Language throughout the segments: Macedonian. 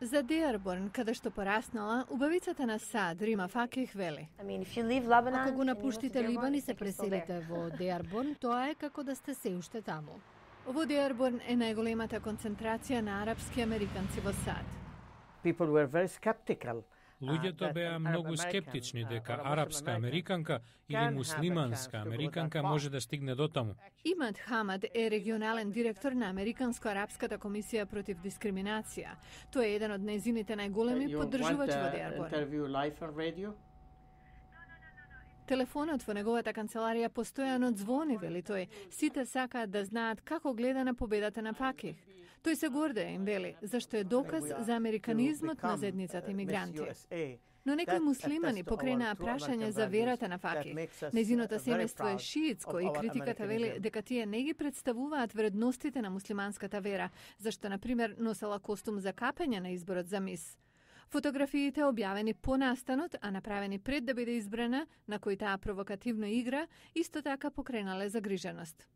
За Деарборн, каде што пораснала, убавицата на Сад, Рима Факих, вели: Ако го напуштите Либан и се преселите во Деарборн, тоа е како да сте се уште таму. Во Деарборн е најголемата концентрација на арапски американци во Сад. People were very skeptical. Луѓето беа многу скептични дека арапска американка или муслиманска американка може да стигне до таму. Имад Хамад е регионален директор на Американско-арапската комисија против дискриминација. Тој е еден од нејзините најголеми поддржувачи во Деарборн. Телефонот во неговата канцеларија постојано звони, вели тој. Сите сакаат да знаат како гледа на победата на Факих. Тој се гордее, им вели, зашто е доказ за американизмот на заедницата имигранти. Но некои муслимани покренаа прашање за верата на Факих. Незиното семејство е шиитско и критиката вели дека тие не ги представуваат вредностите на муслиманската вера, зашто, например, носела костум за капење на изборот за мис. Фотографиите објавени по настанот, а направени пред да биде избрана, на кој таа провокативно игра, исто така покренале загриженост.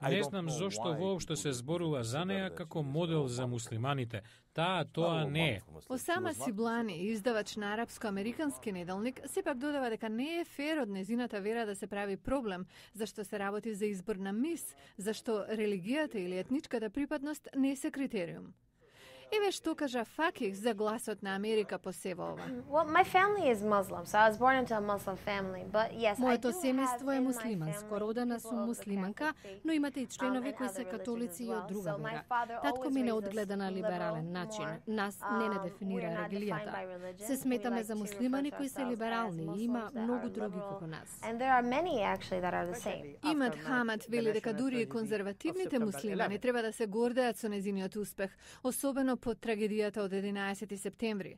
Не знам зошто воопшто се зборува за неа како модел за муслиманите. Тоа не е. Осама Сиблани, издавач на арапско-американски неделник, сепак додава дека не е фер од незината вера да се прави проблем, зашто се работи за избор на мис, зашто религијата или етничката припадност не се критериум. Еве што кажа Факих за гласот на Америка по сево ова. Моето семејство е муслиманско, родена сум муслиманка, но имате и членови кои се католици и од друга вера. Татко ми не одгледа на либерален начин. Нас не дефинира религијата. Се сметаме за муслимани кои се либерални и има многу други како нас. Имад Хамад вели дека дури и конзервативните муслимани треба да се гордеат со незиниот успех, особено под трагедијата од 11 септември.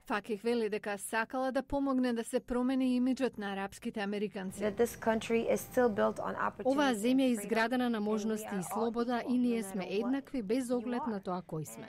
Факих вели дека сакала да помогне да се промени имиджот на арапските американци. Оваа земја е изградена на можности и слобода и ние сме еднакви без оглед на тоа кој сме.